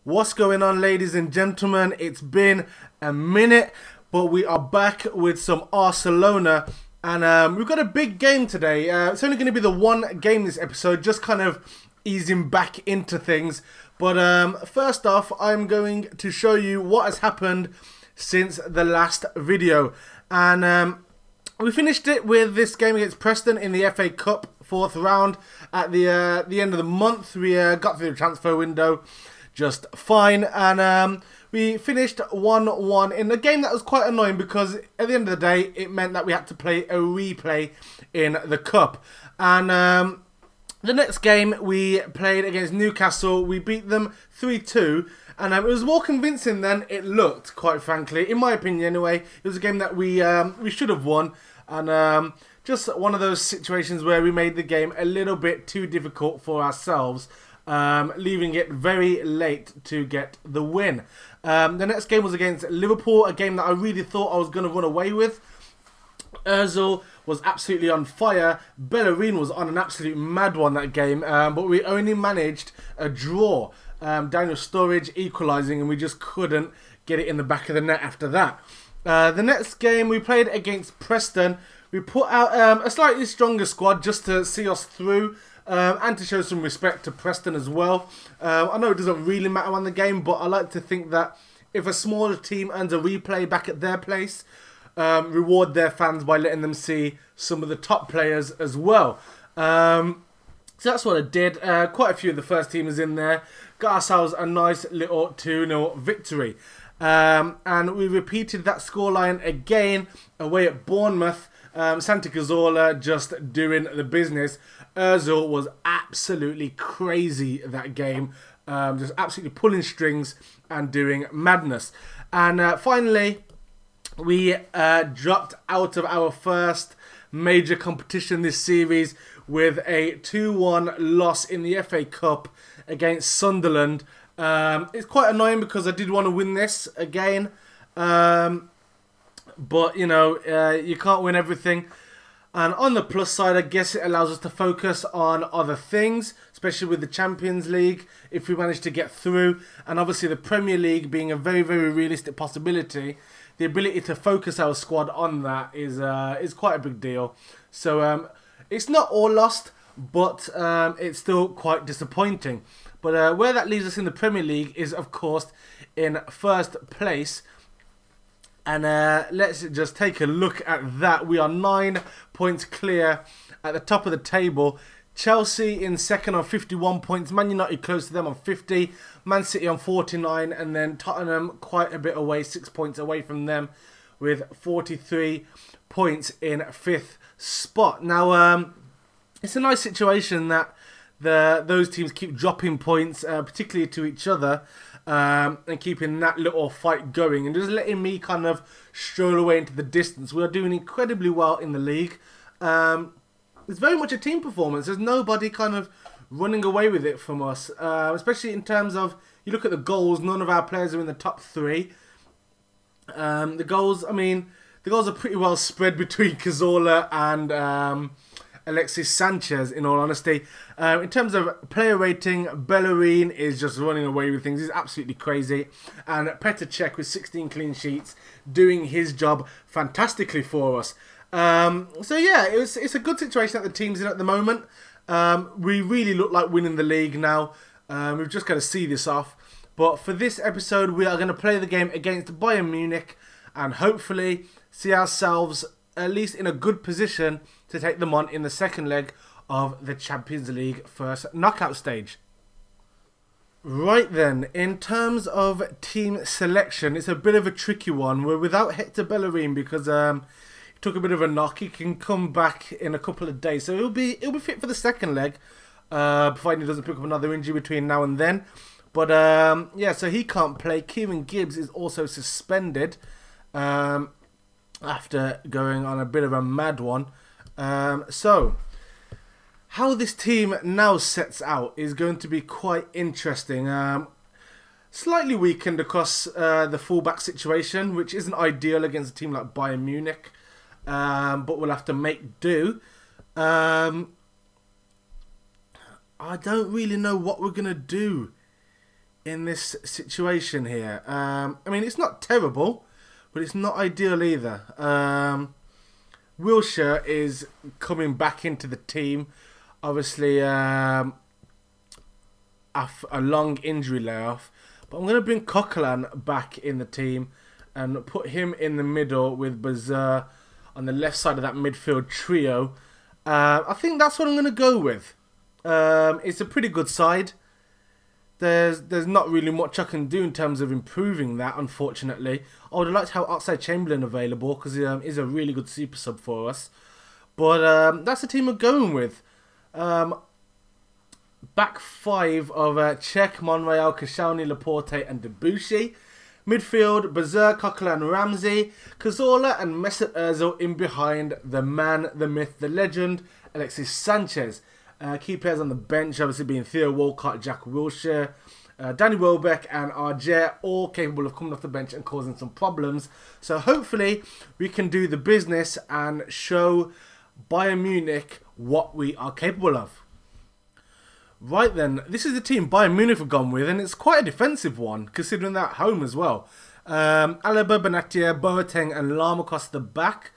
What's going on, ladies and gentlemen? It's been a minute, but we are back with some ARSELONA, and we've got a big game today. It's only going to be the one game this episode, just kind of easing back into things. But first off, I'm going to show you what has happened since the last video. And we finished it with this game against Preston in the FA Cup, 4th round. At the end of the month, we got through the transfer window just fine, and we finished 1-1 in a game that was quite annoying because at the end of the day it meant that we had to play a replay in the cup. And the next game we played against Newcastle, we beat them 3-2, and it was more convincing than it looked, quite frankly, in my opinion anyway. It was a game that we should have won, and just one of those situations where we made the game a little bit too difficult for ourselves, leaving it very late to get the win. The next game was against Liverpool, a game that I really thought I was going to run away with. Ozil was absolutely on fire. Bellerin was on an absolute mad one that game, but we only managed a draw. Daniel Sturridge equalising, and we just couldn't get it in the back of the net after that. The next game we played against Preston, we put out a slightly stronger squad just to see us through. And to show some respect to Preston as well. I know it doesn't really matter on the game, but I like to think that if a smaller team earns a replay back at their place, reward their fans by letting them see some of the top players as well. So that's what I did. Quite a few of the first teamers in there. Got ourselves a nice little 2-0 victory. And we repeated that scoreline again away at Bournemouth. Santi Cazorla just doing the business. Ozil was absolutely crazy that game, just absolutely pulling strings and doing madness. And finally, we dropped out of our first major competition this series with a 2-1 loss in the FA Cup against Sunderland. It's quite annoying because I did want to win this again, but you know, you can't win everything. And on the plus side, I guess it allows us to focus on other things, especially with the Champions League, if we manage to get through. And obviously the Premier League being a very, very realistic possibility, the ability to focus our squad on that is quite a big deal. So it's not all lost, but it's still quite disappointing. But where that leaves us in the Premier League is, of course, in first place. And let's just take a look at that. We are 9 points clear at the top of the table. Chelsea in second on 51 points. Man United close to them on 50. Man City on 49. And then Tottenham quite a bit away, 6 points away from them with 43 points in 5th spot. Now, it's a nice situation that those teams keep dropping points, particularly to each other. And keeping that little fight going and just letting me kind of stroll away into the distance. We are doing incredibly well in the league. It's very much a team performance. There's nobody kind of running away with it from us, especially in terms of, you look at the goals, none of our players are in the top 3. The goals, I mean, the goals are pretty well spread between Cazorla and Alexis Sanchez, in all honesty. In terms of player rating, Bellerin is just running away with things. He's absolutely crazy. And Petr Cech with 16 clean sheets, doing his job fantastically for us. So yeah, it's a good situation that the team's in at the moment. We really look like winning the league now. We've just got to see this off. But for this episode, we are going to play the game against Bayern Munich and hopefully see ourselves at least in a good position to take them on in the second leg of the Champions League first knockout stage. Right then, in terms of team selection, it's a bit of a tricky one. We're without Hector Bellerin because he took a bit of a knock. He can come back in a couple of days, so he'll be fit for the second leg, provided he doesn't pick up another injury between now and then. But yeah, so he can't play. Kieran Gibbs is also suspended after going on a bit of a mad one. So, how this team now sets out is going to be quite interesting. Slightly weakened across the fullback situation, which isn't ideal against a team like Bayern Munich, but we'll have to make do. I don't really know what we're going to do in this situation here. I mean, it's not terrible, but it's not ideal either. Wilshere is coming back into the team. Obviously, after a long injury layoff. But I'm going to bring Coquelin back in the team and put him in the middle with Bazaar on the left side of that midfield trio. I think that's what I'm going to go with. It's a pretty good side. There's not really much I can do in terms of improving that, unfortunately. I would have liked to have Oxlade-Chamberlain available because he is a really good super sub for us. But that's the team we're going with. Back five of Cech, Monreal, Koscielny, Laporte and Debussy. Midfield, Bazaar, Coquelin, Ramsey, Cazorla and Mesut Ozil in behind the man, the myth, the legend, Alexis Sanchez. Key players on the bench, obviously being Theo Walcott, Jack Wilshere, Danny Welbeck and Arjer, all capable of coming off the bench and causing some problems. So hopefully we can do the business and show Bayern Munich what we are capable of. Right then, this is the team Bayern Munich have gone with, and it's quite a defensive one, considering they're at home as well. Alaba, Benatia, Boateng and Lam across the back,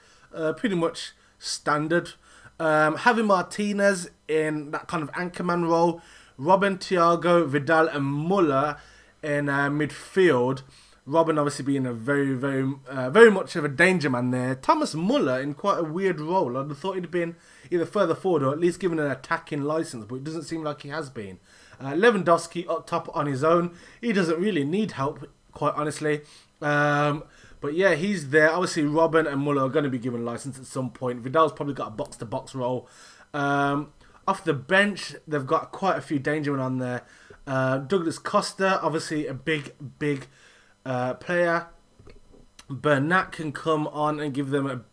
pretty much standard. Javi Martinez in that kind of anchorman role. Robben, Thiago, Vidal and Muller in midfield. Robben obviously being a very much of a danger man there. Thomas Muller in quite a weird role. I'd have thought he'd been either further forward or at least given an attacking licence, but it doesn't seem like he has been. Lewandowski up top on his own. He doesn't really need help, quite honestly. But yeah, he's there. Obviously, Robben and Muller are going to be given licence at some point. Vidal's probably got a box-to-box role. Off the bench, they've got quite a few danger men on there. Douglas Costa, obviously a big player. Bernat can come on and give them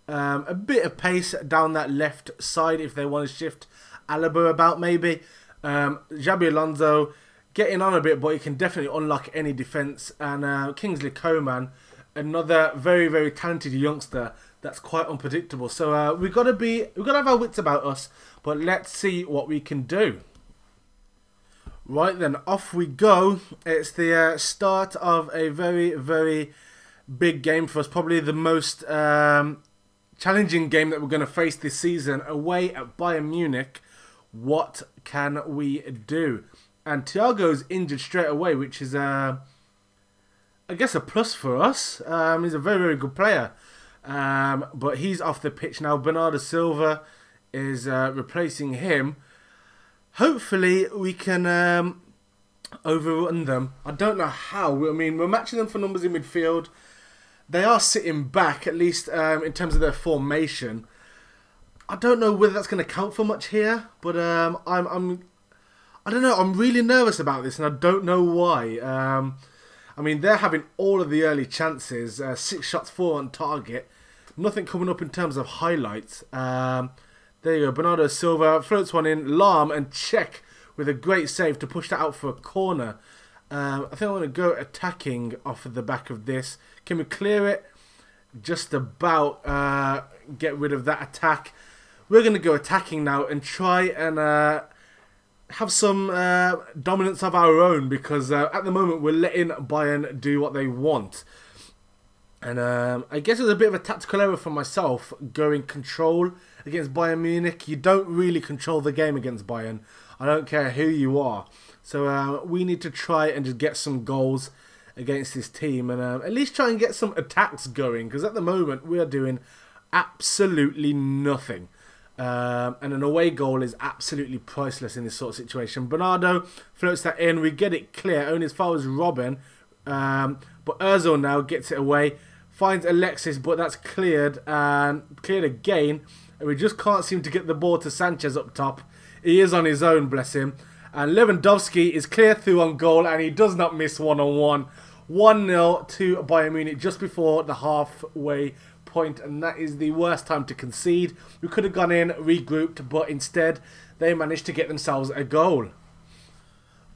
a bit of pace down that left side if they want to shift Alaba about maybe. Xabi Alonso getting on a bit, but he can definitely unlock any defence. And Kingsley Coman, another very talented youngster that's quite unpredictable. So we've got to have our wits about us, but let's see what we can do. Right then, off we go. It's the start of a very big game for us. Probably the most challenging game that we're going to face this season. Away at Bayern Munich. What can we do? And Thiago's injured straight away, which is, I guess, a plus for us. He's a very good player. But he's off the pitch now. Bernardo Silva is replacing him. Hopefully we can overrun them. I don't know how. I mean, we're matching them for numbers in midfield. They are sitting back, at least in terms of their formation. I don't know whether that's going to count for much here, but I don't know. I'm really nervous about this, and I don't know why. I mean, they're having all of the early chances. 6 shots, 4 on target. Nothing coming up in terms of highlights. There you go. Bernardo Silva floats one in. Lam and Cech with a great save to push that out for a corner. I think I'm going to go attacking off of the back of this. Can we clear it? Just about get rid of that attack. We're going to go attacking now and try and have some dominance of our own, because at the moment we're letting Bayern do what they want. And I guess it was a bit of a tactical error from myself going control against Bayern Munich. You don't really control the game against Bayern. I don't care who you are. So we need to try and just get some goals against this team and at least try and get some attacks going, because at the moment we are doing absolutely nothing. And an away goal is absolutely priceless in this sort of situation. Bernardo floats that in. We get it clear, only as far as Robben. But Ozil now gets it away. Finds Alexis, but that's cleared. And cleared again. And we just can't seem to get the ball to Sanchez up top. He is on his own, bless him. And Lewandowski is clear through on goal. And he does not miss one-on-one. 1-0 to Bayern Munich just before the halfway point, and that is the worst time to concede. We could have gone in, regrouped, but instead they managed to get themselves a goal.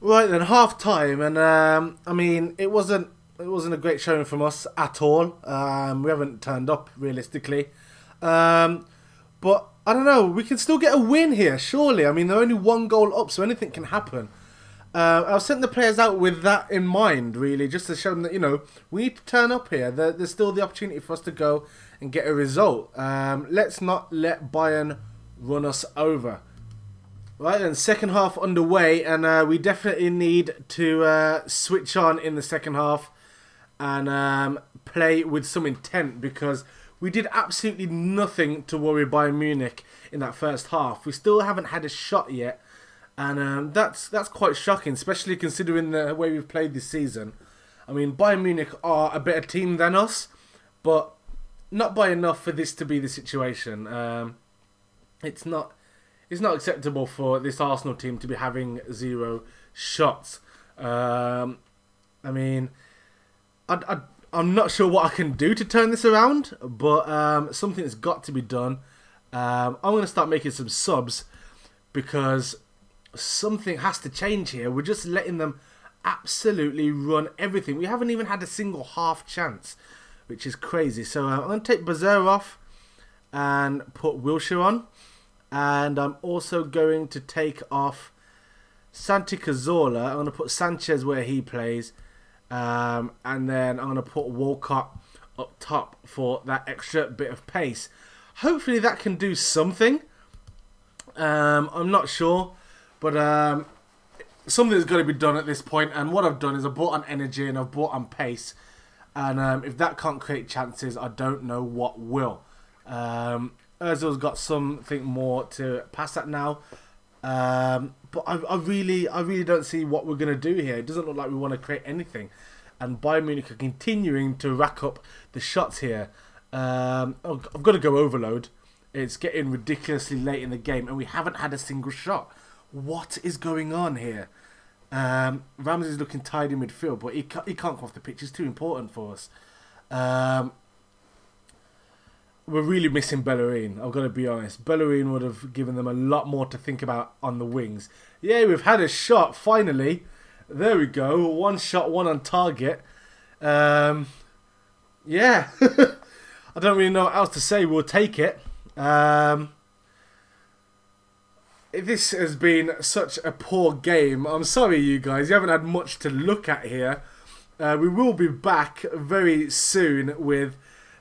Right then, half time, and I mean, it wasn't a great showing from us at all. We haven't turned up realistically, but I don't know. We can still get a win here, surely. I mean, they're only 1 goal up, so anything can happen. I've sent the players out with that in mind, really, just to show them that, you know, we need to turn up here. There's still the opportunity for us to go and get a result. Let's not let Bayern run us over. Right then, second half underway, and we definitely need to switch on in the second half and play with some intent, because we did absolutely nothing to worry Bayern Munich in that first half. We still haven't had a shot yet, and that's quite shocking, especially considering the way we've played this season. I mean, Bayern Munich are a better team than us, but not by enough for this to be the situation. It's not acceptable for this Arsenal team to be having 0 shots. I mean, I'm not sure what I can do to turn this around, but something has got to be done. I'm going to start making some subs, because something has to change here. We're just letting them absolutely run everything. We haven't even had a single half chance, which is crazy. So I'm going to take Bazaar off and put Wilshere on. And I'm also going to take off Santi Cazorla. I'm going to put Sanchez where he plays. And then I'm going to put Walcott up top for that extra bit of pace. Hopefully that can do something. I'm not sure. But something's got to be done at this point. And what I've done is I've brought on energy and I've brought on pace. And if that can't create chances, I don't know what will. Ozil's got something more to pass at now. But I really don't see what we're going to do here. It doesn't look like we want to create anything. And Bayern Munich are continuing to rack up the shots here. I've got to go overload. It's getting ridiculously late in the game and we haven't had a single shot. What is going on here? Ramsey's looking tired in midfield, but he can't come off the pitch. It's too important for us. We're really missing Bellerin, I've got to be honest. Bellerin would have given them a lot more to think about on the wings. Yeah, we've had a shot, finally. There we go. 1 shot, 1 on target. Yeah. I don't really know what else to say. We'll take it. This has been such a poor game. I'm sorry, you guys. You haven't had much to look at here. We will be back very soon with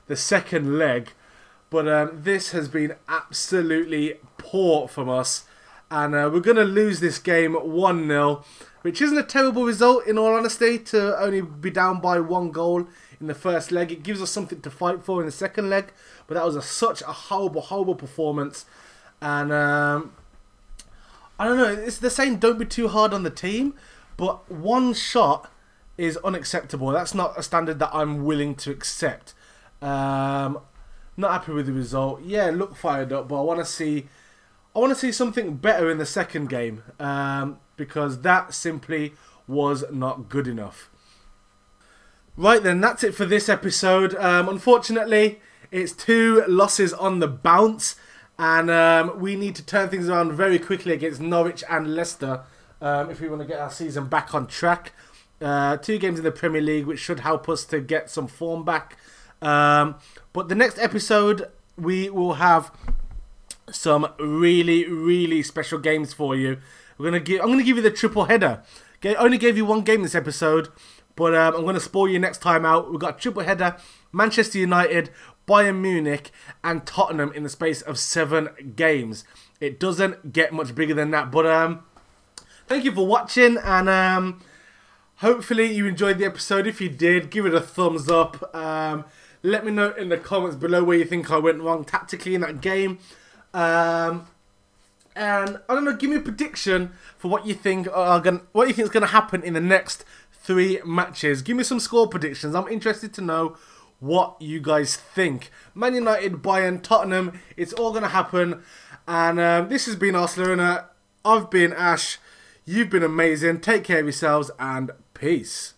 the second leg. But this has been absolutely poor from us. And we're going to lose this game 1-0. Which isn't a terrible result, in all honesty, to only be down by 1 goal in the first leg. It gives us something to fight for in the second leg. But that was such a horrible, horrible performance. And I don't know, they're saying don't be too hard on the team. But 1 shot is unacceptable. That's not a standard that I'm willing to accept. Not happy with the result. Yeah, look fired up, but I want to see something better in the second game, because that simply was not good enough. Right then, that's it for this episode. Unfortunately, it's 2 losses on the bounce, and we need to turn things around very quickly against Norwich and Leicester if we want to get our season back on track. 2 games in the Premier League, which should help us to get some form back. But the next episode, we will have some really, really special games for you. I'm gonna give you the triple header. Okay, I only gave you 1 game this episode, but I'm gonna spoil you next time out. We've got a triple header: Manchester United, Bayern Munich, and Tottenham in the space of 7 games. It doesn't get much bigger than that. But thank you for watching, and hopefully you enjoyed the episode. If you did, give it a thumbs up. Let me know in the comments below where you think I went wrong tactically in that game. And I don't know, give me a prediction for what you think is going to happen in the next 3 matches. Give me some score predictions. I'm interested to know what you guys think. Man United, Bayern, Tottenham, it's all going to happen. And this has been ARSELONA. I've been Ash. You've been amazing. Take care of yourselves and peace.